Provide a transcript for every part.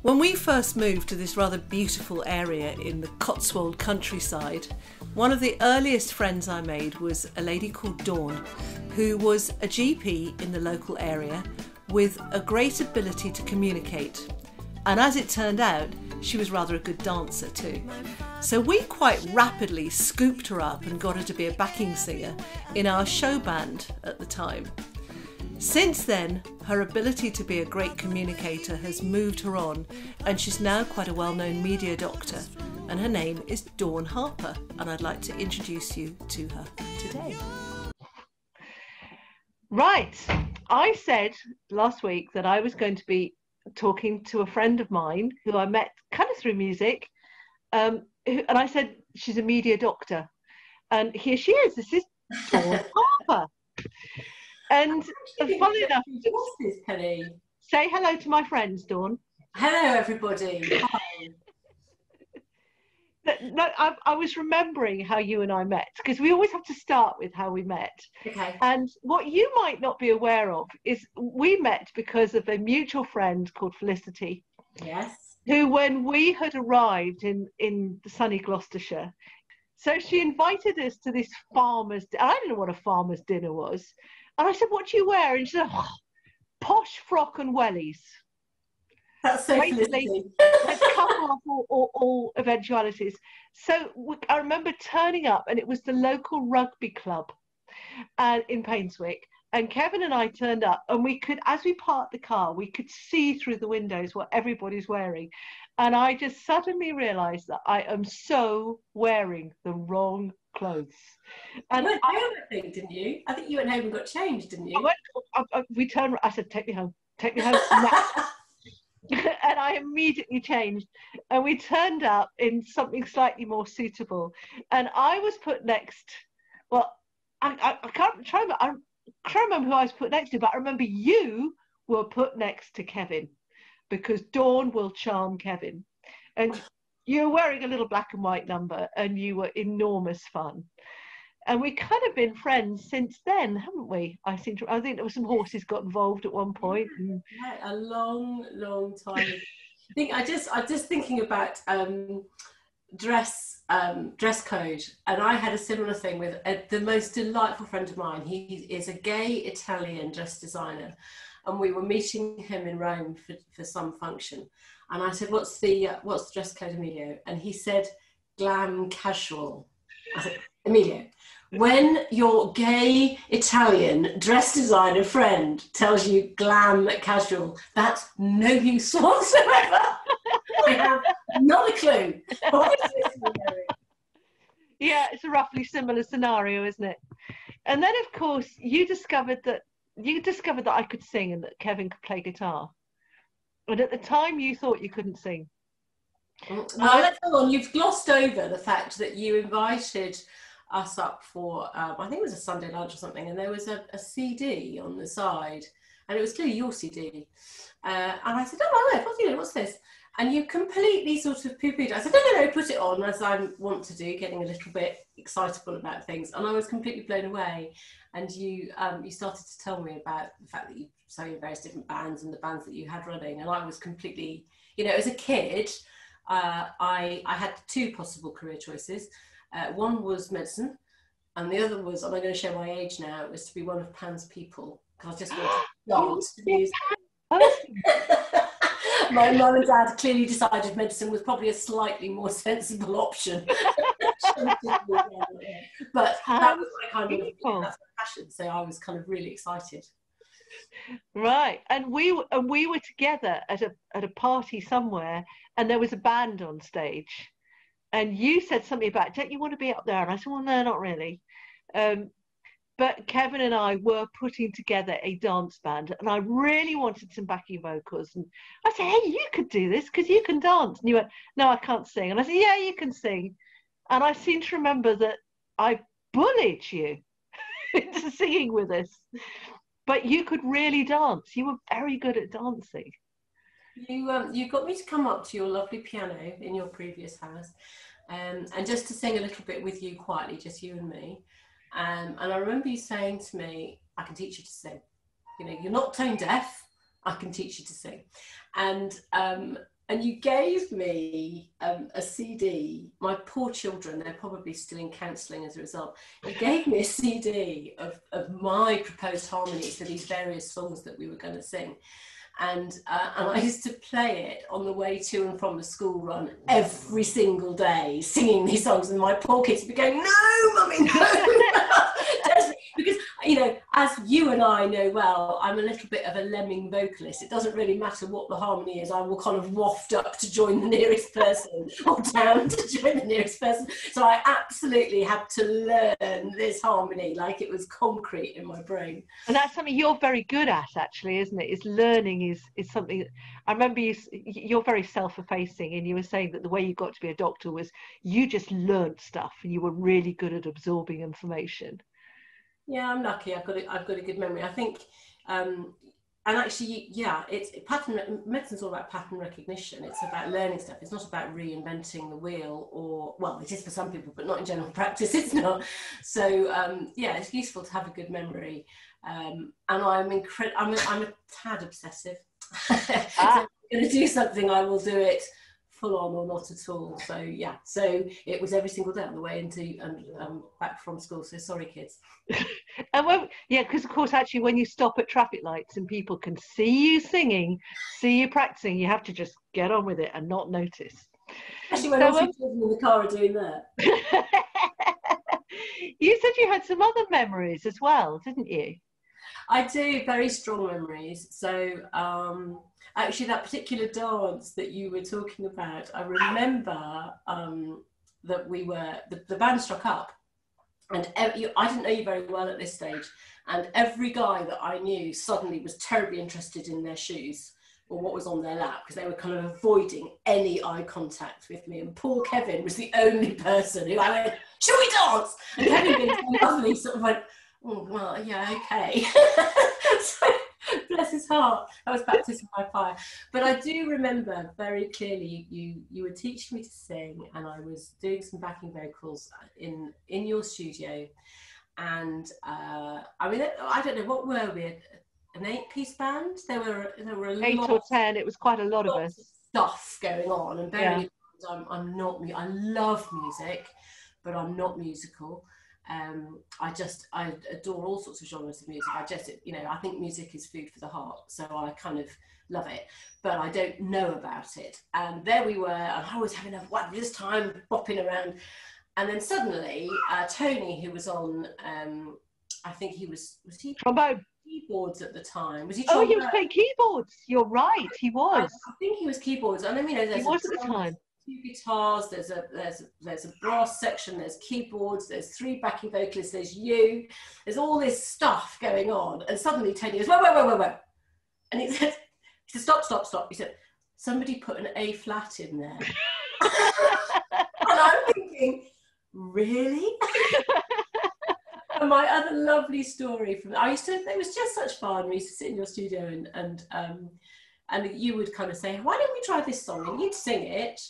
When we first moved to this rather beautiful area in the Cotswold countryside, one of the earliest friends I made was a lady called Dawn, who was a GP in the local area with a great ability to communicate. And as it turned out, she was rather a good dancer too. So we quite rapidly scooped her up and got her to be a backing singer in our show band at the time. Since then, her ability to be a great communicator has moved her on, and she's now quite a well-known media doctor, and her name is Dawn Harper, and I'd like to introduce you to her today. Right, I said last week that I was going to be talking to a friend of mine who I met kind of through music, and I said she's a media doctor, and here she is. This is Dawn Harper. And funny enough, Penny. Say hello to my friends, Dawn. Hello, everybody. Hi. No, I was remembering how you and I met, because we always have to start with how we met. Okay. And what you might not be aware of is we met because of a mutual friend called Felicity. Yes. Who, when we had arrived in the sunny Gloucestershire, so she invited us to this farmer's. I didn't know what a farmer's dinner was. And I said, "What do you wear?" And she said, "Oh, posh frock and wellies." That's so basically Felicity. Let's cover off all eventualities. So I remember turning up, and it was the local rugby club in Painswick. And Kevin and I turned up, and we could, as we parked the car, we could see through the windows what everybody's wearing. And I just suddenly realised that I am so wearing the wrong clothes. And you went home, I think, didn't you? I think you went home and got changed, didn't you? We turned. I said, "Take me home. Take me home." And I immediately changed, and we turned up in something slightly more suitable. And I was put next. Well, I can't remember who I was put next to, but I remember you were put next to Kevin, because Dawn will charm Kevin. And you were wearing a little black and white number, and you were enormous fun. And we kind of been friends since then, haven't we? I think there was some horses got involved at one point. Yeah, a long time. I'm just thinking about dress code, and I had a similar thing with the most delightful friend of mine. He is a gay Italian dress designer, and we were meeting him in Rome for some function. And I said, what's the dress code, Emilio? And he said, glam casual. I said, Emilio, when your gay Italian dress designer friend tells you glam casual, that's no use whatsoever. I have not a clue. Yeah, it's a roughly similar scenario, isn't it? And then, of course, you discovered that I could sing and that Kevin could play guitar. And at the time, you thought you couldn't sing. Well, let's go on. You've glossed over the fact that you invited us up for, I think it was a Sunday lunch or something, and there was a CD on the side, and it was clearly your CD. And I said, "Oh my word, what's this?" And you completely sort of poo-pooed. I said, no, put it on, as I want to do, getting a little bit excitable about things. And I was completely blown away. And you started to tell me about the fact that you sang in various different bands and the bands that you had running. And I was completely, as a kid, I had two possible career choices. One was medicine, and the other was, and I'm going to show my age now, it was to be one of Pan's people, because I just wanted to dance to music. My mum and dad clearly decided medicine was probably a slightly more sensible option. But that was my kind of, that's my passion, so I was kind of really excited. Right, and we were together at a party somewhere, and there was a band on stage, and you said something about, "Don't you want to be up there?" And I said, "Well, no, not really." But Kevin and I were putting together a dance band, and I really wanted some backing vocals. And I said, "Hey, you could do this because you can dance." And you went, "No, I can't sing." And I said, "Yeah, you can sing." And I seem to remember that I bullied you into singing with us. But you could really dance. You were very good at dancing. You got me to come up to your lovely piano in your previous house, and just to sing a little bit with you quietly, just you and me. And I remember you saying to me, "I can teach you to sing. You're not tone deaf. I can teach you to sing." And and you gave me a CD. My poor children, they're probably still in counselling as a result. You gave me a CD of my proposed harmonies for these various songs that we were going to sing. And I used to play it on the way to and from the school run every single day, singing these songs. And my poor kids would be going, "No, mummy, no." Because, you know, as you and I know well, I'm a little bit of a lemming vocalist. It doesn't really matter what the harmony is. I will kind of waft up to join the nearest person or down to join the nearest person. So I absolutely had to learn this harmony like it was concrete in my brain. And that's something you're very good at, actually, isn't it? Is learning is something. I remember you're very self-effacing, and you were saying that the way you got to be a doctor was you just learned stuff, and you were really good at absorbing information. Yeah, I'm lucky. I've got a good memory. I think, and actually, yeah, it's medicine's all about pattern recognition. It's about learning stuff. It's not about reinventing the wheel, or, well, it is for some people, but not in general practice. It's not. So yeah, it's useful to have a good memory. And I'm a tad obsessive. If I'm going to do something, I will do it full on or not at all. So yeah, so it was every single day on the way into back from school. So sorry, kids. And yeah, because of course, actually, when you stop at traffic lights and people can see you singing, see you practicing, you have to just get on with it and not notice. Especially when all the children in the car are doing that. You said you had some other memories as well, didn't you? I do, very strong memories. So actually, that particular dance that you were talking about, I remember that the band struck up, and I didn't know you very well at this stage, and every guy that I knew suddenly was terribly interested in their shoes or what was on their lap, because they were kind of avoiding any eye contact with me. And poor Kevin was the only person who I went, "Shall we dance?" And Kevin, being so lovely, sort of went, "Oh, well, yeah, okay." So, bless his heart, that was baptism by fire. But I do remember very clearly you were teaching me to sing, and I was doing some backing vocals in your studio. And I mean, I don't know, what were we, an 8-piece band? There were a 8 lot or 10. It was quite a lot of us. Stuff going on, and very. Yeah. I'm not. I love music, but I'm not musical. I adore all sorts of genres of music. I think music is food for the heart, so I kind of love it, but I don't know about it. And there we were, and I was having a wondrous time bopping around, and then suddenly Tony, who was on, I think he was he trombone, keyboards at the time. Was he? Oh, he was playing keyboards. You're right, he was. I think he was keyboards, and then he was at the time. 2 guitars, there's a brass section, there's keyboards, there's 3 backing vocalists, there's you, there's all this stuff going on, and suddenly Tony goes, wait, and he said, stop. He said, "Somebody put an A flat in there." And I'm thinking, really? And my other lovely story from it was just such fun. We used to sit in your studio and you would kind of say, "Why don't we try this song?" And you'd sing it.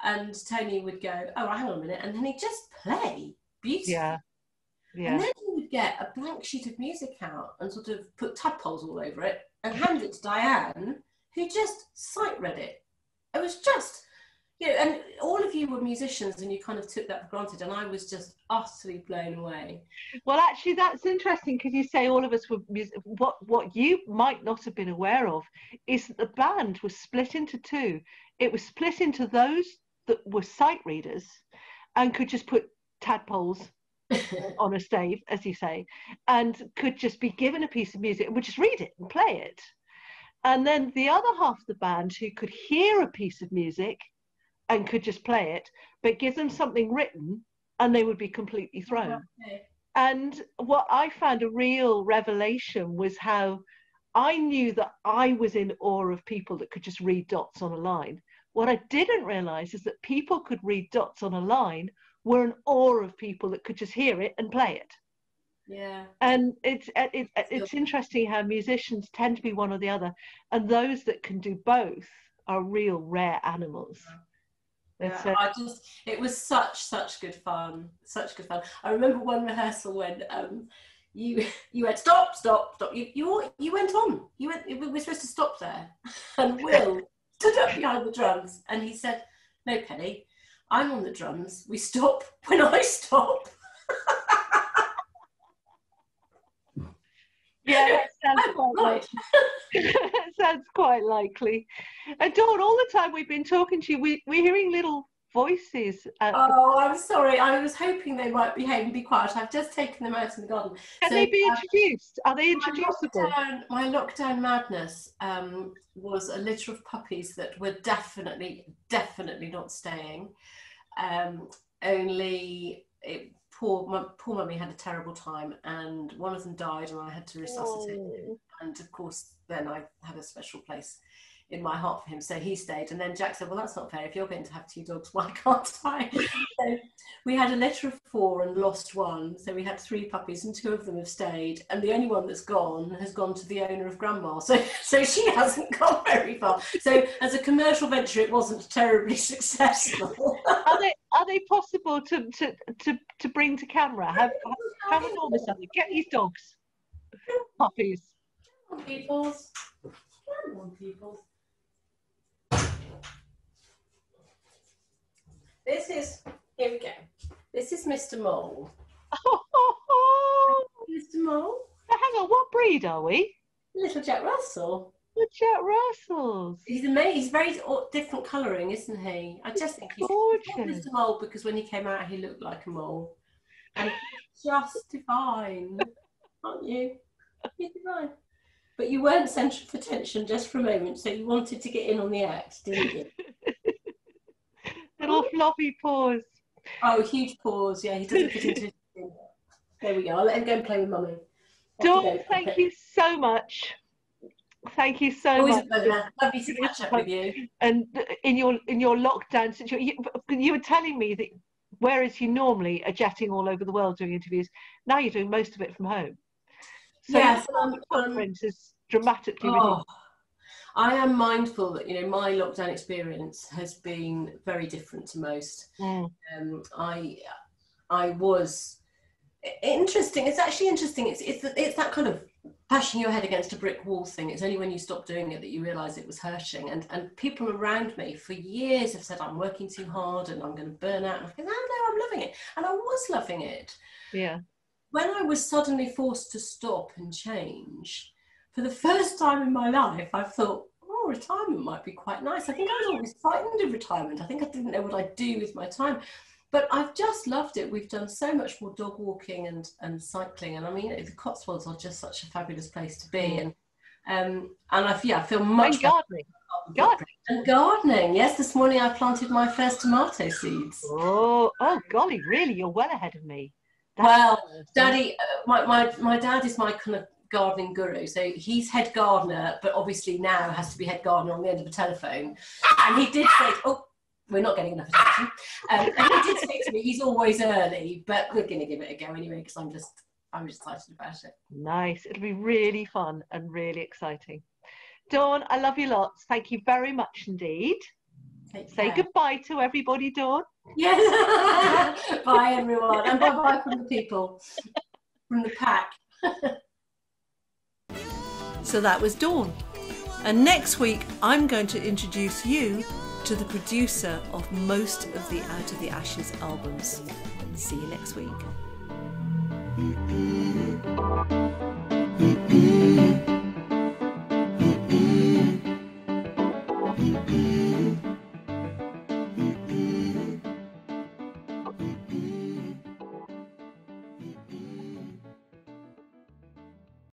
And Tony would go, "Oh, hang on a minute," and then he'd just play beautifully. Yeah. And then he would get a blank sheet of music out and sort of put tadpoles all over it and hand it to Diane, who just sight read it. It was just, and all of you were musicians, and you kind of took that for granted, and I was just utterly blown away. Well, actually, that's interesting, because you say all of us were what you might not have been aware of is that the band was split into 2. It was split into those that were sight readers and could just put tadpoles on a stave, as you say, and could just be given a piece of music and would just read it and play it. And then the other half of the band who could hear a piece of music and could just play it, but give them something written and they would be completely thrown. Okay. And what I found a real revelation was how I knew that I was in awe of people that could just read dots on a line. What I didn't realize is that people could read dots on a line were in awe of people that could just hear it and play it. Yeah. And it's interesting how musicians tend to be one or the other, and those that can do both are real rare animals. Yeah, it was such good fun, I remember one rehearsal when you went, stop. You went on. We were supposed to stop there, and Will stood up behind the drums, and he said, "No, Penny, I'm on the drums. We stop when I stop." Yeah, that sounds quite Right. That sounds quite likely. And Dawn, all the time we've been talking to you, we're hearing little voices. Oh, I'm sorry. I was hoping they might behave and be quiet. I've just taken them out in the garden. Can they be introduced? Are they introducible? My lockdown madness was a litter of puppies that were definitely not staying. My poor mummy had a terrible time, and one of them died, and I had to resuscitate him. And of course, then I have a special place in my heart for him, so he stayed. And then Jack said, "Well, that's not fair. If you're going to have 2 dogs, why can't I?" So we had a litter of 4 and lost 1. So we had 3 puppies, and 2 of them have stayed, and the only one that's gone has gone to the owner of Grandma. So she hasn't gone very far. So as a commercial venture, it wasn't terribly successful. Are they possible to bring to camera? How enormous are they? Get these dogs, puppies. Come on, peoples. Come on, peoples. Here we go. This is Mr. Mole. Mr. Mole. Hang on, what breed are we? Little Jack Russell. The Jack Russells. He's amazing. He's very different colouring, isn't he? I just think he's gorgeous. Mr. Mole because when he came out, he looked like a mole. And he's just divine, aren't you? You're divine. But you weren't centre of attention just for a moment, so you wanted to get in on the act, didn't you? Little floppy paws. Oh, huge paws. Yeah, he doesn't fit into his skin. There we go. I'll let him go and play with Mummy. Dawn, thank you so much. Thank you so much. Lovely to catch up with you. And in your lockdown situation, you were telling me that whereas you normally are jetting all over the world doing interviews, now you're doing most of it from home. So yes, the footprint is dramatically reduced. I am mindful that my lockdown experience has been very different to most. I was interesting. It's actually interesting. It's that kind of bashing your head against a brick wall thing. It's only when you stop doing it that you realise it was hurting. And people around me for years have said I'm working too hard and I'm going to burn out. And I think, no, I'm loving it, and I was loving it. Yeah. When I was suddenly forced to stop and change, for the first time in my life, I thought, oh, retirement might be quite nice. I think I was always frightened of retirement. I think I didn't know what I'd do with my time. But I've just loved it. We've done so much more dog walking and cycling. And I mean, the Cotswolds are just such a fabulous place to be. And I feel much better. And gardening. Yes, this morning I planted my first tomato seeds. Oh, golly, really? You're well ahead of me. Daddy, my dad is my kind of gardening guru, so he's head gardener, but obviously now has to be head gardener on the end of a telephone. And he did say, oh, we're not getting enough attention. And he did say to me, he's always early, but we're going to give it a go anyway because I'm just excited about it. Nice. It'll be really fun and really exciting. Dawn, I love you lots. Thank you very much indeed. Say goodbye to everybody, Dawn. Yes. Bye, everyone. And bye-bye from the people, from the pack. So that was Dawn. And next week, I'm going to introduce you to the producer of most of the Out of the Ashes albums. See you next week.